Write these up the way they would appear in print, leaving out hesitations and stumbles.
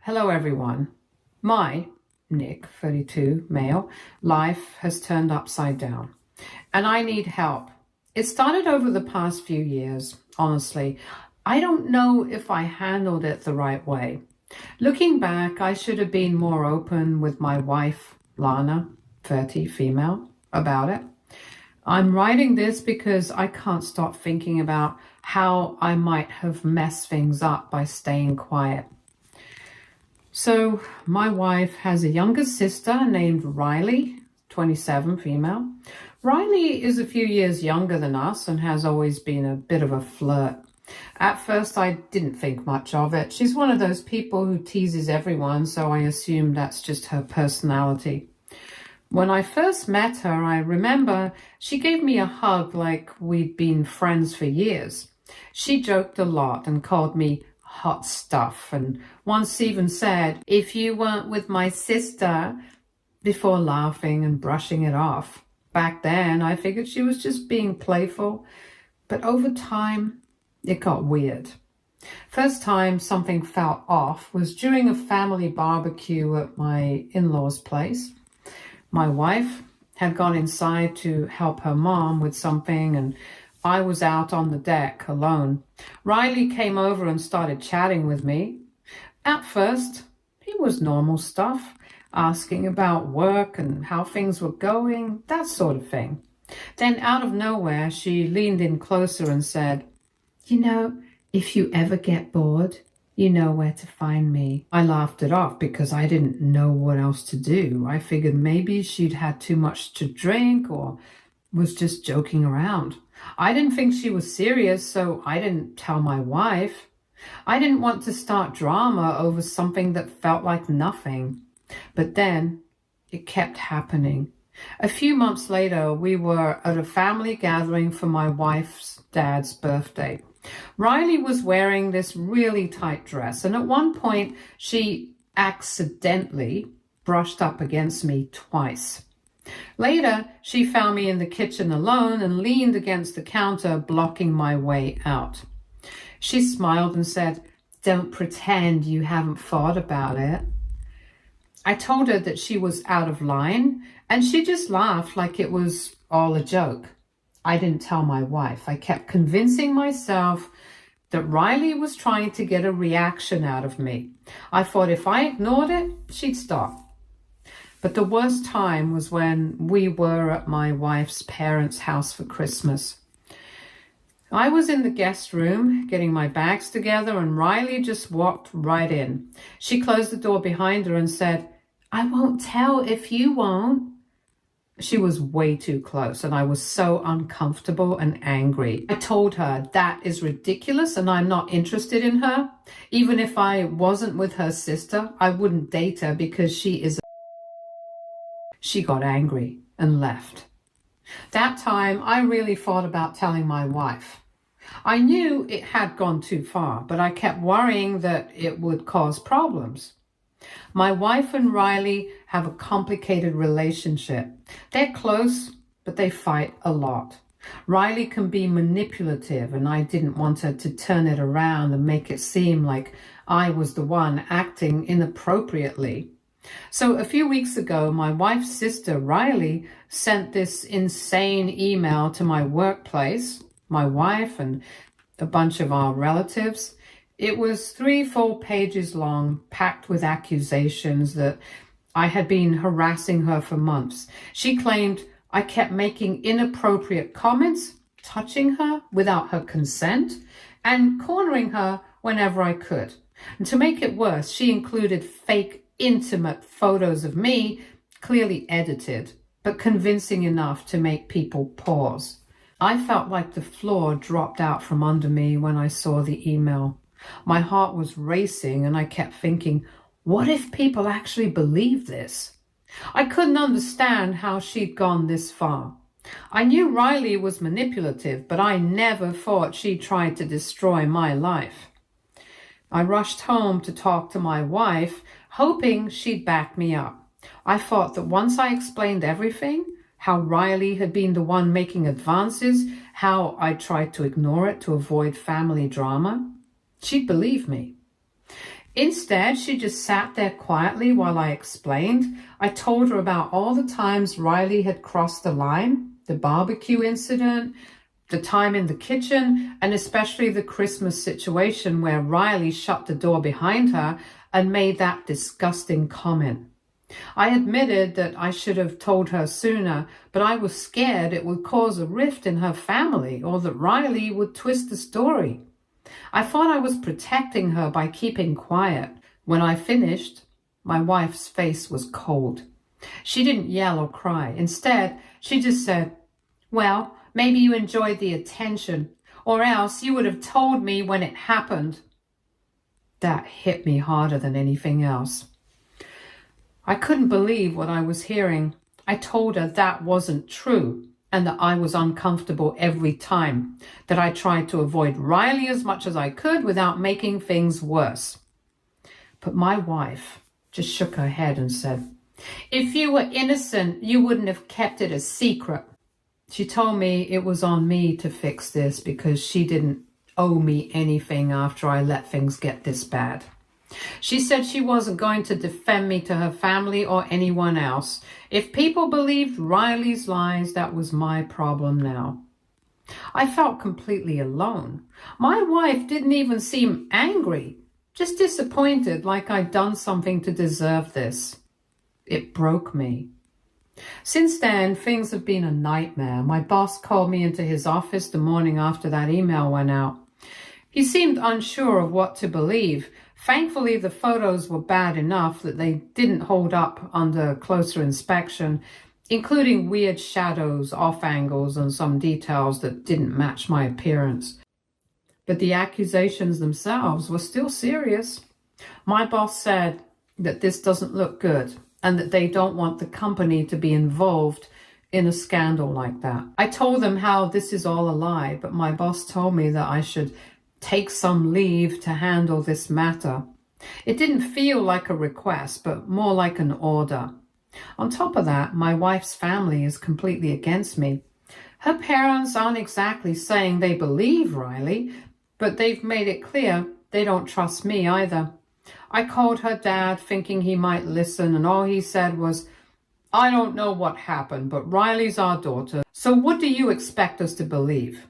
Hello everyone. My, Nick, 32, male, life has turned upside down and I need help. It started over the past few years, honestly. I don't know if I handled it the right way. Looking back, I should have been more open with my wife, Lana, 30, female, about it. I'm writing this because I can't stop thinking about how I might have messed things up by staying quiet. So my wife has a younger sister named Riley, 27, female. Riley is a few years younger than us and has always been a bit of a flirt. At first, I didn't think much of it. She's one of those people who teases everyone, so I assume that's just her personality. When I first met her, I remember she gave me a hug like we'd been friends for years. She joked a lot and called me hot stuff, and once even said, "If you weren't with my sister," before laughing and brushing it off. Back then, I figured she was just being playful, but over time, it got weird. First time something felt off was during a family barbecue at my in-laws' place. My wife had gone inside to help her mom with something, and I was out on the deck alone. Riley came over and started chatting with me. At first, it was normal stuff, asking about work and how things were going, that sort of thing. Then out of nowhere, she leaned in closer and said, "If you ever get bored, you know where to find me." I laughed it off because I didn't know what else to do. I figured maybe she'd had too much to drink or was just joking around. I didn't think she was serious, so I didn't tell my wife. I didn't want to start drama over something that felt like nothing. But then it kept happening. A few months later, we were at a family gathering for my wife's dad's birthday. Riley was wearing this really tight dress, and at one point she accidentally brushed up against me twice. Later, she found me in the kitchen alone and leaned against the counter, blocking my way out. She smiled and said, "Don't pretend you haven't thought about it." I told her that she was out of line, and she just laughed like it was all a joke. I didn't tell my wife. I kept convincing myself that Riley was trying to get a reaction out of me. I thought if I ignored it, she'd stop. But the worst time was when we were at my wife's parents' house for Christmas. I was in the guest room getting my bags together, and Riley just walked right in. She closed the door behind her and said, "I won't tell if you won't." She was way too close, and I was so uncomfortable and angry. I told her that is ridiculous and I'm not interested in her. Even if I wasn't with her sister, I wouldn't date her because she is. She got angry and left. That time, I really thought about telling my wife. I knew it had gone too far, but I kept worrying that it would cause problems. My wife and Riley have a complicated relationship. They're close, but they fight a lot. Riley can be manipulative, and I didn't want her to turn it around and make it seem like I was the one acting inappropriately. So a few weeks ago, my wife's sister, Riley, sent this insane email to my workplace, my wife, and a bunch of our relatives. It was 3 full pages long, packed with accusations that I had been harassing her for months. She claimed I kept making inappropriate comments, touching her without her consent, and cornering her whenever I could. And to make it worse, she included fake intimate photos of me, clearly edited, but convincing enough to make people pause. I felt like the floor dropped out from under me when I saw the email. My heart was racing, and I kept thinking, what if people actually believe this? I couldn't understand how she'd gone this far. I knew Riley was manipulative, but I never thought she tried to destroy my life. I rushed home to talk to my wife, hoping she'd back me up. I thought that once I explained everything, how Riley had been the one making advances, how I tried to ignore it to avoid family drama, she'd believe me. Instead, she just sat there quietly while I explained. I told her about all the times Riley had crossed the line, the barbecue incident, the time in the kitchen, and especially the Christmas situation where Riley shut the door behind her and made that disgusting comment. I admitted that I should have told her sooner, but I was scared it would cause a rift in her family or that Riley would twist the story. I thought I was protecting her by keeping quiet. When I finished, my wife's face was cold. She didn't yell or cry. Instead, she just said, "Well, maybe you enjoyed the attention, or else you would have told me when it happened." That hit me harder than anything else. I couldn't believe what I was hearing. I told her that wasn't true and that I was uncomfortable every time, that I tried to avoid Riley as much as I could without making things worse. But my wife just shook her head and said, "If you were innocent, you wouldn't have kept it a secret." She told me it was on me to fix this because she didn't owe me anything after I let things get this bad. She said she wasn't going to defend me to her family or anyone else. If people believed Riley's lies, that was my problem now. I felt completely alone. My wife didn't even seem angry, just disappointed, like I'd done something to deserve this. It broke me. Since then, things have been a nightmare. My boss called me into his office the morning after that email went out. He seemed unsure of what to believe. Thankfully, the photos were bad enough that they didn't hold up under closer inspection, including weird shadows, off angles, and some details that didn't match my appearance. But the accusations themselves were still serious. My boss said that this doesn't look good and that they don't want the company to be involved in a scandal like that. I told them how this is all a lie, but my boss told me that I should take some leave to handle this matter. It didn't feel like a request, but more like an order. On top of that, my wife's family is completely against me. Her parents aren't exactly saying they believe Riley, but they've made it clear they don't trust me either. I called her dad thinking he might listen, and all he said was, "I don't know what happened, but Riley's our daughter, so what do you expect us to believe?"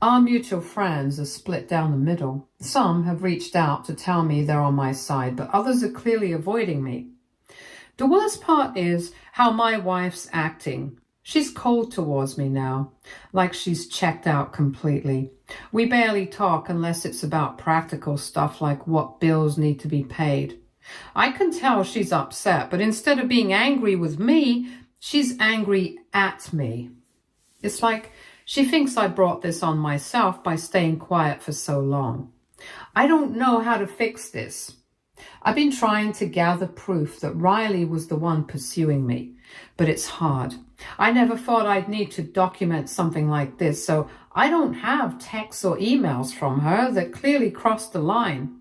Our mutual friends are split down the middle. Some have reached out to tell me they're on my side, but others are clearly avoiding me. The worst part is how my wife's acting. She's cold towards me now, like she's checked out completely. We barely talk unless it's about practical stuff like what bills need to be paid. I can tell she's upset, but instead of being angry with me, she's angry at me. It's like she thinks I brought this on myself by staying quiet for so long. I don't know how to fix this. I've been trying to gather proof that Riley was the one pursuing me, but it's hard. I never thought I'd need to document something like this, so I don't have texts or emails from her that clearly crossed the line.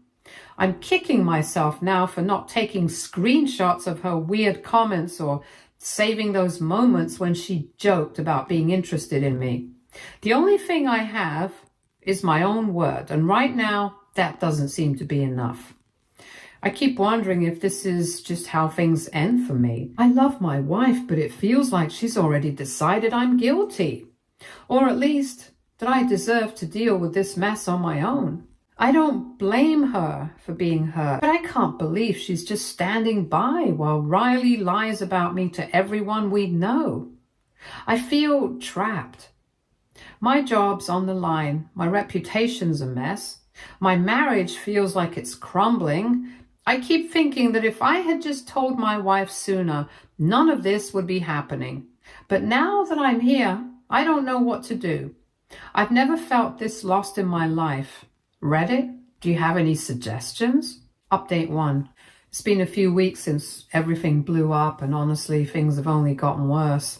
I'm kicking myself now for not taking screenshots of her weird comments or saving those moments when she joked about being interested in me. The only thing I have is my own word, and right now, that doesn't seem to be enough. I keep wondering if this is just how things end for me. I love my wife, but it feels like she's already decided I'm guilty. Or at least that I deserve to deal with this mess on my own. I don't blame her for being hurt, but I can't believe she's just standing by while Riley lies about me to everyone we know. I feel trapped. My job's on the line. My reputation's a mess. My marriage feels like it's crumbling. I keep thinking that if I had just told my wife sooner, none of this would be happening. But now that I'm here, I don't know what to do. I've never felt this lost in my life. Reddit, do you have any suggestions? Update 1. It's been a few weeks since everything blew up, and honestly, things have only gotten worse.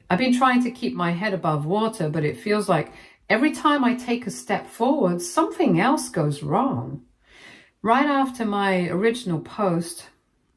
I've been trying to keep my head above water, but it feels like every time I take a step forward, something else goes wrong. Right after my original post,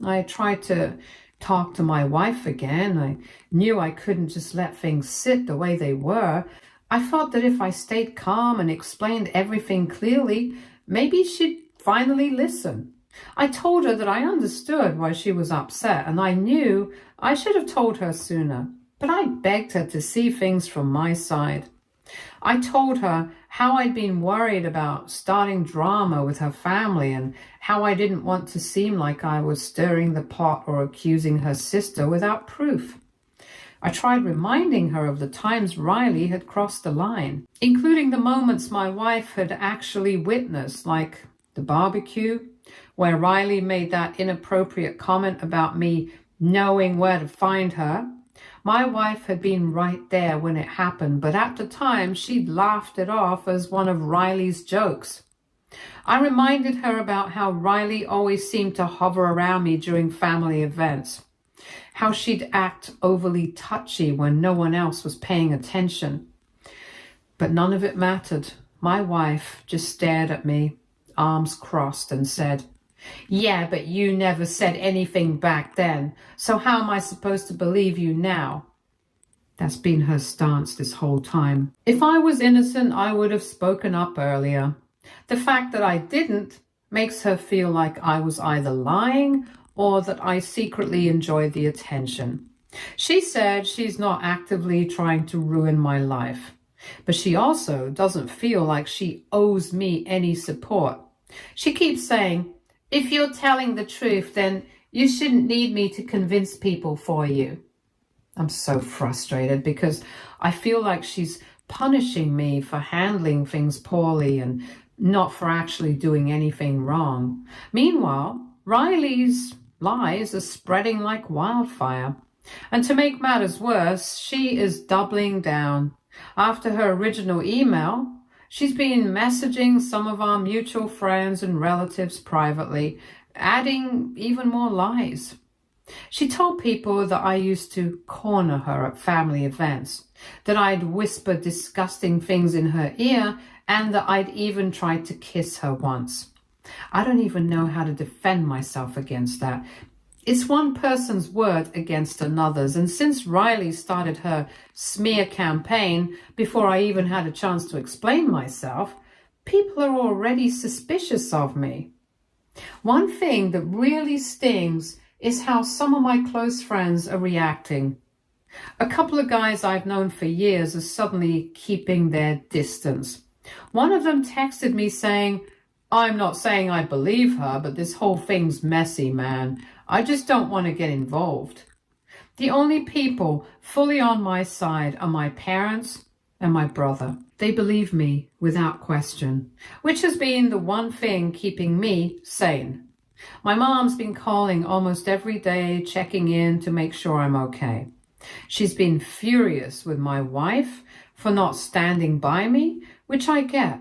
I tried to talk to my wife again. I knew I couldn't just let things sit the way they were. I thought that if I stayed calm and explained everything clearly, maybe she'd finally listen. I told her that I understood why she was upset, and I knew I should have told her sooner, but I begged her to see things from my side. I told her how I'd been worried about starting drama with her family and how I didn't want to seem like I was stirring the pot or accusing her sister without proof. I tried reminding her of the times Riley had crossed the line, including the moments my wife had actually witnessed, like the barbecue, where Riley made that inappropriate comment about me knowing where to find her. My wife had been right there when it happened, but at the time she'd laughed it off as one of Riley's jokes. I reminded her about how Riley always seemed to hover around me during family events, how she'd act overly touchy when no one else was paying attention. But none of it mattered. My wife just stared at me, arms crossed, and said, "Yeah, but you never said anything back then, so how am I supposed to believe you now?" That's been her stance this whole time. If I was innocent, I would have spoken up earlier. The fact that I didn't makes her feel like I was either lying or that I secretly enjoyed the attention. She said she's not actively trying to ruin my life, but she also doesn't feel like she owes me any support. She keeps saying, "If you're telling the truth, then you shouldn't need me to convince people for you." I'm so frustrated because I feel like she's punishing me for handling things poorly and not for actually doing anything wrong. Meanwhile, Riley's lies are spreading like wildfire. And to make matters worse, she is doubling down. After her original email, she's been messaging some of our mutual friends and relatives privately, adding even more lies. She told people that I used to corner her at family events, that I'd whisper disgusting things in her ear, and that I'd even tried to kiss her once. I don't even know how to defend myself against that. It's one person's word against another's, and since Riley started her smear campaign before I even had a chance to explain myself, people are already suspicious of me. One thing that really stings is how some of my close friends are reacting. A couple of guys I've known for years are suddenly keeping their distance. One of them texted me saying, "I'm not saying I believe her, but this whole thing's messy, man. I just don't want to get involved." The only people fully on my side are my parents and my brother. They believe me without question, which has been the one thing keeping me sane. My mom's been calling almost every day, checking in to make sure I'm okay. She's been furious with my wife for not standing by me, which I get.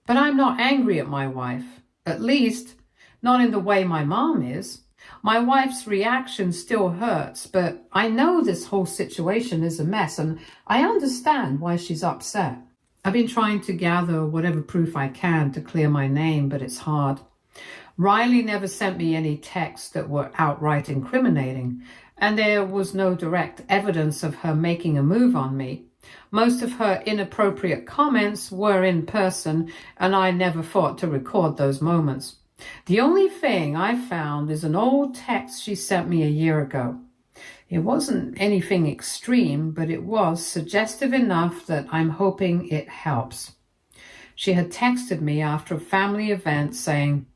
But I'm not angry at my wife, at least not in the way my mom is. My wife's reaction still hurts, but I know this whole situation is a mess, and I understand why she's upset. I've been trying to gather whatever proof I can to clear my name, but it's hard. Riley never sent me any texts that were outright incriminating, and there was no direct evidence of her making a move on me. Most of her inappropriate comments were in person, and I never thought to record those moments. The only thing I found is an old text she sent me a year ago. It wasn't anything extreme, but it was suggestive enough that I'm hoping it helps. She had texted me after a family event saying,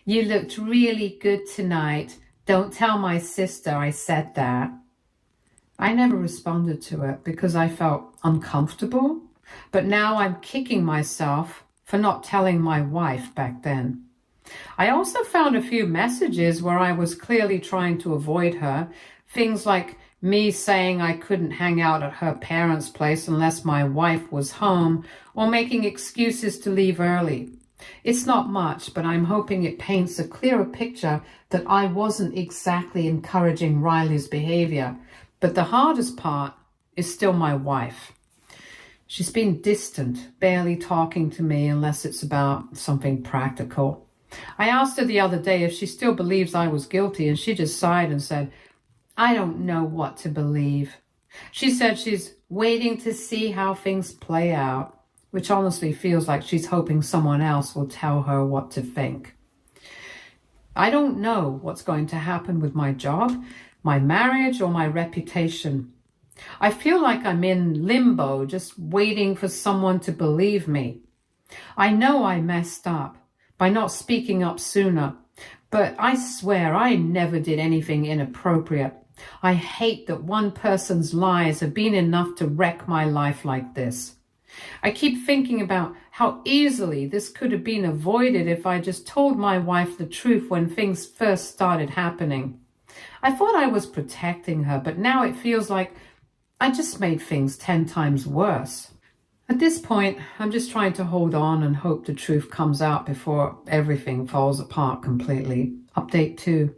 "You looked really good tonight. Don't tell my sister I said that." I never responded to it because I felt uncomfortable, but now I'm kicking myself for not telling my wife back then. I also found a few messages where I was clearly trying to avoid her, things like me saying I couldn't hang out at her parents' place unless my wife was home, or making excuses to leave early. It's not much, but I'm hoping it paints a clearer picture that I wasn't exactly encouraging Riley's behavior. But the hardest part is still my wife. She's been distant, barely talking to me unless it's about something practical. I asked her the other day if she still believes I was guilty, and she just sighed and said, "I don't know what to believe." She said she's waiting to see how things play out, which honestly feels like she's hoping someone else will tell her what to think. I don't know what's going to happen with my job, my marriage, or my reputation. I feel like I'm in limbo, just waiting for someone to believe me. I know I messed up by not speaking up sooner, but I swear I never did anything inappropriate. I hate that one person's lies have been enough to wreck my life like this. I keep thinking about how easily this could have been avoided if I just told my wife the truth when things first started happening. I thought I was protecting her, but now it feels like I just made things 10 times worse. At this point, I'm just trying to hold on and hope the truth comes out before everything falls apart completely. Update 2.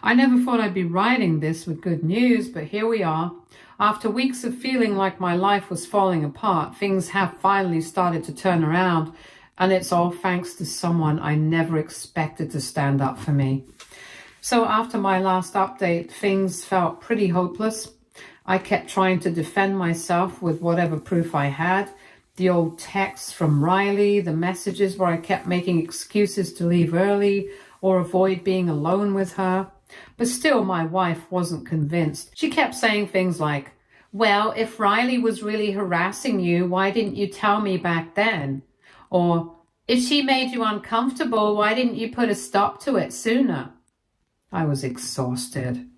I never thought I'd be writing this with good news, but here we are. After weeks of feeling like my life was falling apart, things have finally started to turn around, and it's all thanks to someone I never expected to stand up for me. So after my last update, things felt pretty hopeless. I kept trying to defend myself with whatever proof I had. The old texts from Riley, the messages where I kept making excuses to leave early or avoid being alone with her. But still, my wife wasn't convinced. She kept saying things like, well, if Riley was really harassing you, why didn't you tell me back then? Or, if she made you uncomfortable, why didn't you put a stop to it sooner? I was exhausted.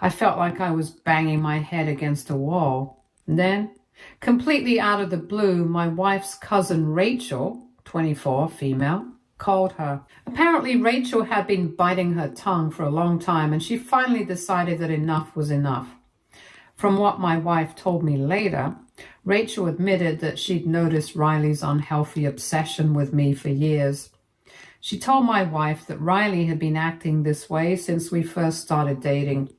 I felt like I was banging my head against a wall. And then, completely out of the blue, my wife's cousin Rachel, 24, female, called her. Apparently, Rachel had been biting her tongue for a long time, and she finally decided that enough was enough. From what my wife told me later, Rachel admitted that she'd noticed Riley's unhealthy obsession with me for years. She told my wife that Riley had been acting this way since we first started dating.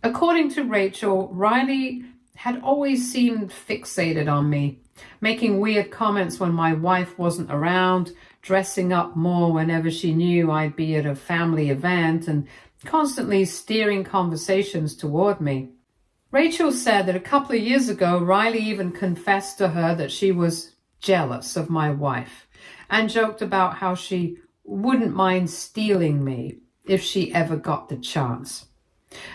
According to Rachel, Riley had always seemed fixated on me, making weird comments when my wife wasn't around, dressing up more whenever she knew I'd be at a family event, and constantly steering conversations toward me. Rachel said that a couple of years ago, Riley even confessed to her that she was jealous of my wife and joked about how she wouldn't mind stealing me if she ever got the chance.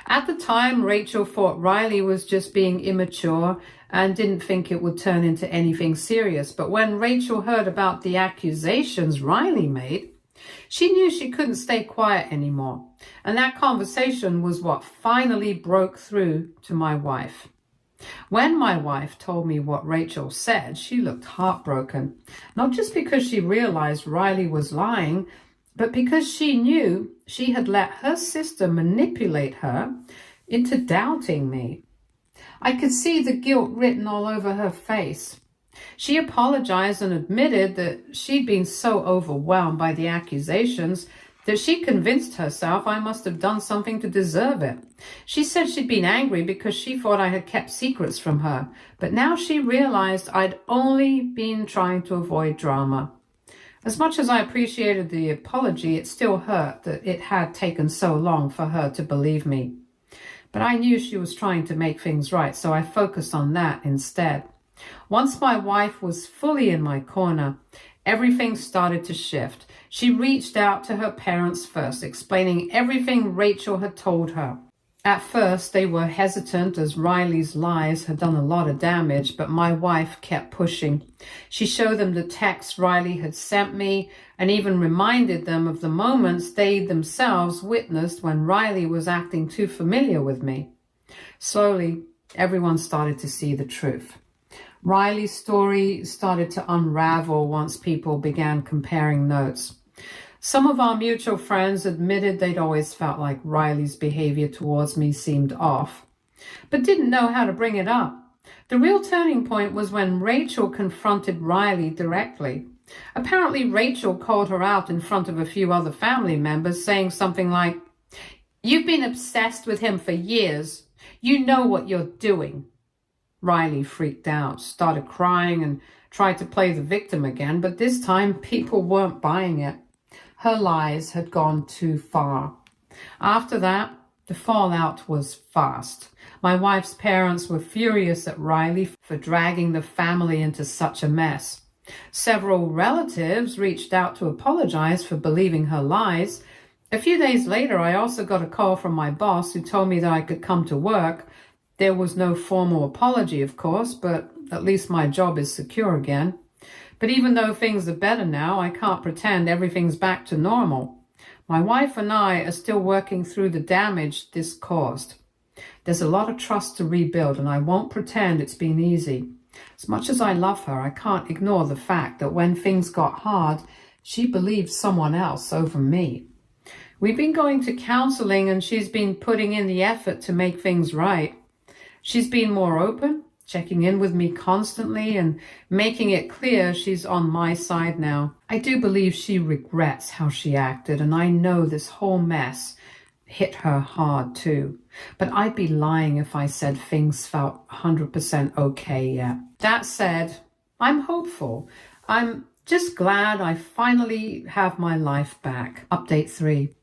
At the time, Rachel thought Riley was just being immature and didn't think it would turn into anything serious. But when Rachel heard about the accusations Riley made, she knew she couldn't stay quiet anymore. And that conversation was what finally broke through to my wife. When my wife told me what Rachel said, she looked heartbroken, not just because she realized Riley was lying, but because she knew she had let her sister manipulate her into doubting me. I could see the guilt written all over her face. She apologized and admitted that she'd been so overwhelmed by the accusations that she convinced herself I must have done something to deserve it. She said she'd been angry because she thought I had kept secrets from her, but now she realized I'd only been trying to avoid drama. As much as I appreciated the apology, it still hurt that it had taken so long for her to believe me. But I knew she was trying to make things right, so I focused on that instead. Once my wife was fully in my corner, everything started to shift. She reached out to her parents first, explaining everything Rachel had told her. At first, they were hesitant as Riley's lies had done a lot of damage, but my wife kept pushing. She showed them the texts Riley had sent me and even reminded them of the moments they themselves witnessed when Riley was acting too familiar with me. Slowly, everyone started to see the truth. Riley's story started to unravel once people began comparing notes. Some of our mutual friends admitted they'd always felt like Riley's behavior towards me seemed off, but didn't know how to bring it up. The real turning point was when Rachel confronted Riley directly. Apparently, Rachel called her out in front of a few other family members, saying something like, "You've been obsessed with him for years. You know what you're doing." Riley freaked out, started crying, and tried to play the victim again, but this time people weren't buying it. Her lies had gone too far. After that, the fallout was fast. My wife's parents were furious at Riley for dragging the family into such a mess. Several relatives reached out to apologize for believing her lies, A few days later, I also got a call from my boss who told me that I could come to work. There was no formal apology, of course, but at least my job is secure again. But even though things are better now, I can't pretend everything's back to normal. My wife and I are still working through the damage this caused. There's a lot of trust to rebuild, and I won't pretend it's been easy. As much as I love her, I can't ignore the fact that when things got hard, she believed someone else over me. We've been going to counseling, and she's been putting in the effort to make things right. She's been more open, checking in with me constantly and making it clear she's on my side now. I do believe she regrets how she acted, and I know this whole mess hit her hard too. But I'd be lying if I said things felt 100% okay yet. That said, I'm hopeful. I'm just glad I finally have my life back. Update 3.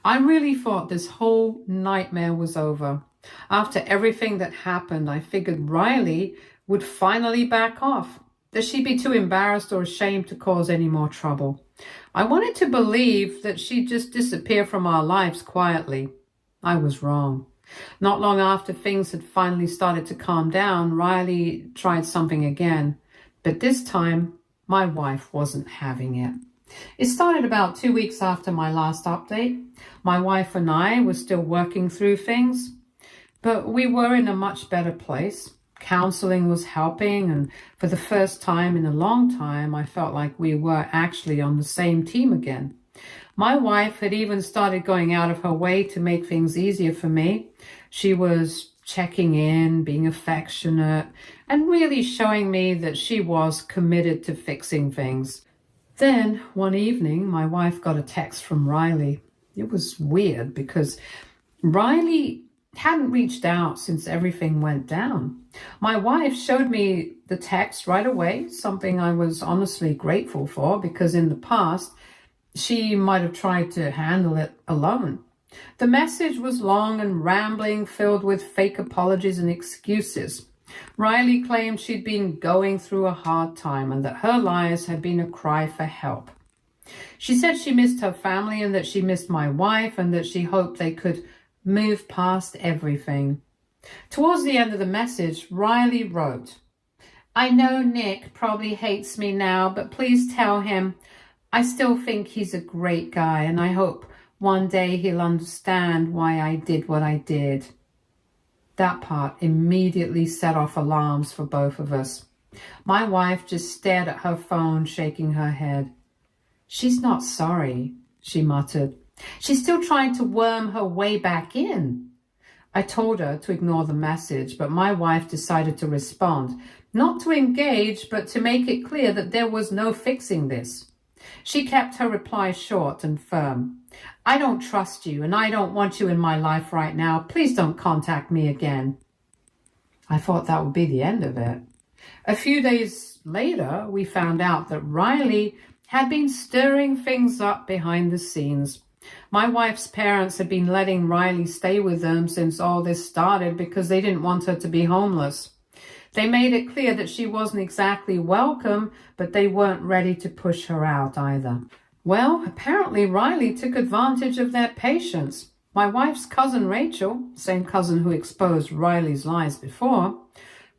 I really thought this whole nightmare was over. After everything that happened, I figured Riley would finally back off, that she'd be too embarrassed or ashamed to cause any more trouble. I wanted to believe that she'd just disappear from our lives quietly. I was wrong. Not long after things had finally started to calm down, Riley tried something again. But this time, my wife wasn't having it. It started about 2 weeks after my last update. My wife and I were still working through things, but we were in a much better place. Counseling was helping, and for the first time in a long time, I felt like we were actually on the same team again. My wife had even started going out of her way to make things easier for me. She was checking in, being affectionate, and really showing me that she was committed to fixing things. Then, one evening, my wife got a text from Riley. It was weird because Riley hadn't reached out since everything went down. My wife showed me the text right away, something I was honestly grateful for because in the past, she might have tried to handle it alone. The message was long and rambling, filled with fake apologies and excuses. Riley claimed she'd been going through a hard time and that her lies had been a cry for help. She said she missed her family and that she missed my wife and that she hoped they could move past everything. Towards the end of the message, Riley wrote, "I know Nick probably hates me now, but please tell him I still think he's a great guy and I hope one day he'll understand why I did what I did." That part immediately set off alarms for both of us. My wife just stared at her phone, shaking her head. "She's not sorry," she muttered. "She's still trying to worm her way back in." I told her to ignore the message, but my wife decided to respond, not to engage, but to make it clear that there was no fixing this. She kept her reply short and firm. "I don't trust you, and I don't want you in my life right now. Please don't contact me again." I thought that would be the end of it. A few days later, we found out that Riley had been stirring things up behind the scenes. My wife's parents had been letting Riley stay with them since all this started because they didn't want her to be homeless. They made it clear that she wasn't exactly welcome, but they weren't ready to push her out either. Well, apparently Riley took advantage of their patience. My wife's cousin Rachel, same cousin who exposed Riley's lies before,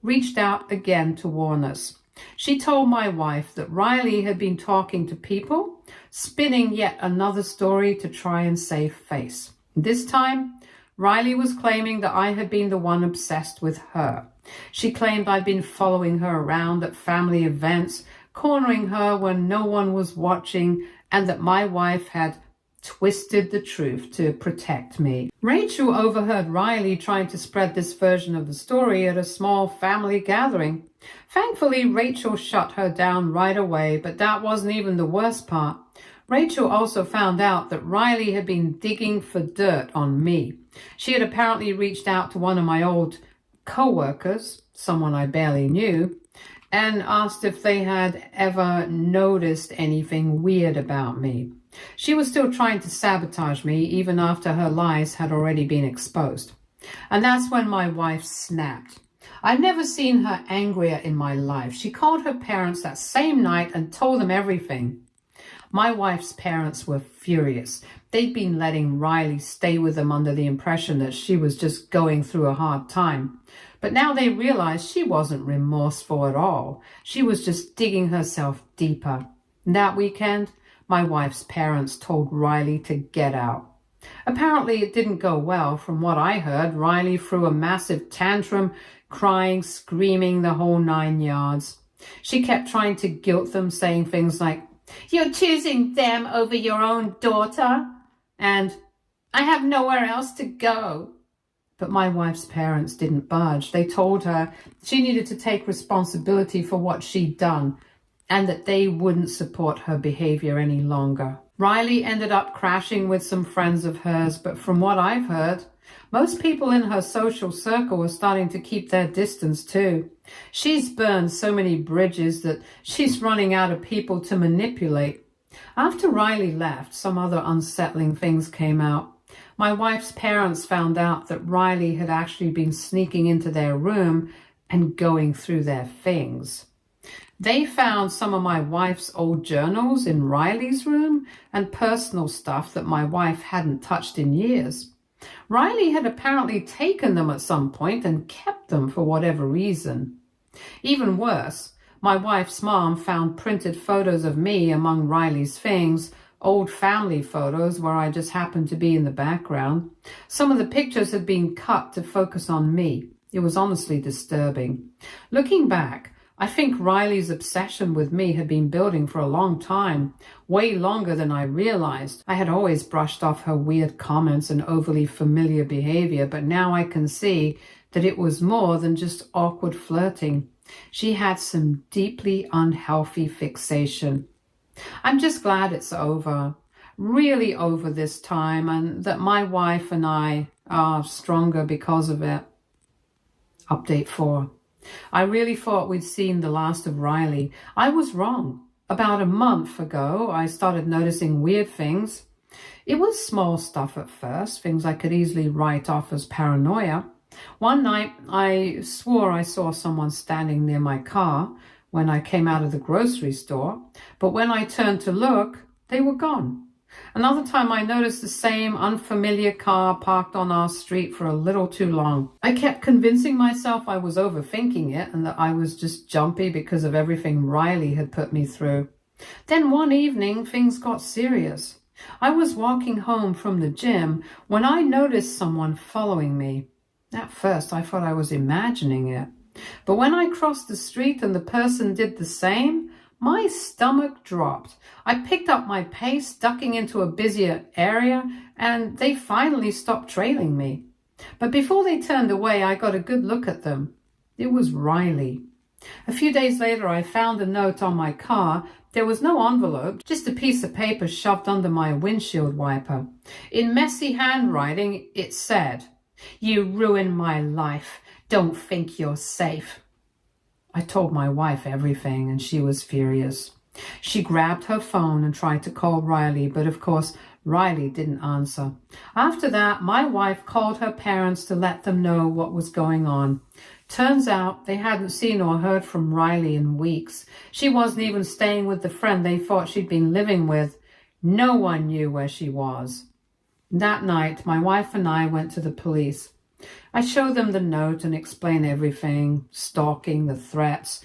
reached out again to warn us. She told my wife that Riley had been talking to people, spinning yet another story to try and save face. This time, Riley was claiming that I had been the one obsessed with her. She claimed I'd been following her around at family events, cornering her when no one was watching, and that my wife had twisted the truth to protect me. Rachel overheard Riley trying to spread this version of the story at a small family gathering. Thankfully, Rachel shut her down right away, but that wasn't even the worst part. Rachel also found out that Riley had been digging for dirt on me. She had apparently reached out to one of my old co-workers, someone I barely knew, and asked if they had ever noticed anything weird about me. She was still trying to sabotage me even after her lies had already been exposed. And that's when my wife snapped. I've never seen her angrier in my life. She called her parents that same night and told them everything. My wife's parents were furious. They'd been letting Riley stay with them under the impression that she was just going through a hard time. But now they realized she wasn't remorseful at all. She was just digging herself deeper. That weekend, my wife's parents told Riley to get out. Apparently it didn't go well. From what I heard, Riley threw a massive tantrum, crying, screaming, the whole 9 yards. She kept trying to guilt them, saying things like, "You're choosing them over your own daughter," and "I have nowhere else to go." But my wife's parents didn't budge. They told her she needed to take responsibility for what she'd done and that they wouldn't support her behavior any longer. Riley ended up crashing with some friends of hers, but from what I've heard, most people in her social circle are starting to keep their distance too. She's burned so many bridges that she's running out of people to manipulate. After Riley left, some other unsettling things came out. My wife's parents found out that Riley had actually been sneaking into their room and going through their things. They found some of my wife's old journals in Riley's room and personal stuff that my wife hadn't touched in years. Riley had apparently taken them at some point and kept them for whatever reason. Even worse, my wife's mom found printed photos of me among Riley's things, old family photos where I just happened to be in the background. Some of the pictures had been cut to focus on me. It was honestly disturbing. Looking back, I think Riley's obsession with me had been building for a long time, way longer than I realized. I had always brushed off her weird comments and overly familiar behavior, but now I can see that it was more than just awkward flirting. She had some deeply unhealthy fixation. I'm just glad it's over, really over this time, and that my wife and I are stronger because of it. Update 4. I really thought we'd seen the last of Riley. I was wrong. About a month ago, I started noticing weird things. It was small stuff at first, things I could easily write off as paranoia. One night, I swore I saw someone standing near my car when I came out of the grocery store, but when I turned to look, they were gone. Another time I noticed the same unfamiliar car parked on our street for a little too long. I kept convincing myself I was overthinking it and that I was just jumpy because of everything Riley had put me through. Then one evening, things got serious. I was walking home from the gym when I noticed someone following me. At first, I thought I was imagining it. But when I crossed the street and the person did the same, my stomach dropped. I picked up my pace, ducking into a busier area, and they finally stopped trailing me. But before they turned away, I got a good look at them. It was Riley. A few days later, I found a note on my car. There was no envelope, just a piece of paper shoved under my windshield wiper. In messy handwriting, it said, "You ruined my life. Don't think you're safe." I told my wife everything, and she was furious. She grabbed her phone and tried to call Riley, but of course, Riley didn't answer. After that, my wife called her parents to let them know what was going on. Turns out they hadn't seen or heard from Riley in weeks. She wasn't even staying with the friend they thought she'd been living with. No one knew where she was. That night, my wife and I went to the police. I showed them the note and explained everything, stalking, the threats,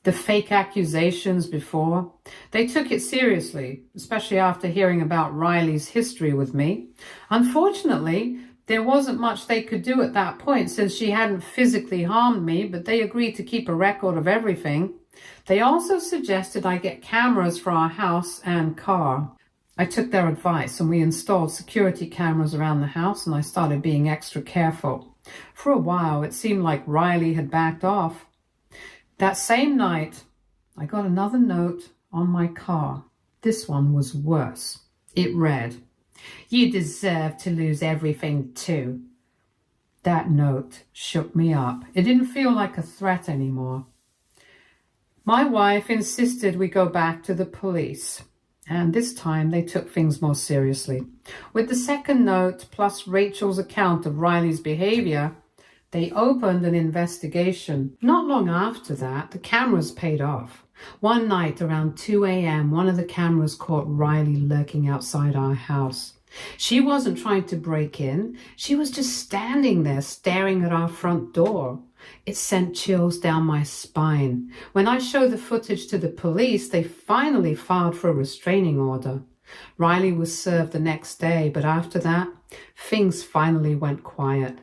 the fake accusations before. They took it seriously, especially after hearing about Riley's history with me. Unfortunately, there wasn't much they could do at that point since she hadn't physically harmed me, but they agreed to keep a record of everything. They also suggested I get cameras for our house and car. I took their advice and we installed security cameras around the house, and I started being extra careful. For a while, it seemed like Riley had backed off. That same night, I got another note on my car. This one was worse. It read, "You deserve to lose everything too." That note shook me up. It didn't feel like a threat anymore. My wife insisted we go back to the police. And this time they took things more seriously. With the second note, plus Rachel's account of Riley's behavior, they opened an investigation. Not long after that, the cameras paid off. One night around 2 a.m., one of the cameras caught Riley lurking outside our house. She wasn't trying to break in. She was just standing there staring at our front door. It sent chills down my spine. When I showed the footage to the police, they finally filed for a restraining order. Riley was served the next day, but after that, things finally went quiet.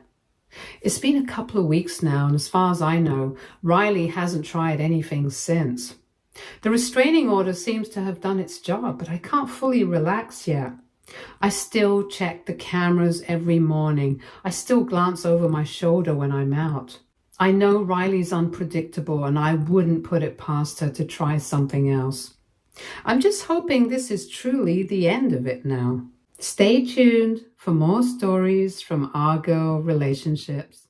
It's been a couple of weeks now, and as far as I know, Riley hasn't tried anything since. The restraining order seems to have done its job, but I can't fully relax yet. I still check the cameras every morning. I still glance over my shoulder when I'm out. I know Riley's unpredictable, and I wouldn't put it past her to try something else. I'm just hoping this is truly the end of it now. Stay tuned for more stories from our girl relationships.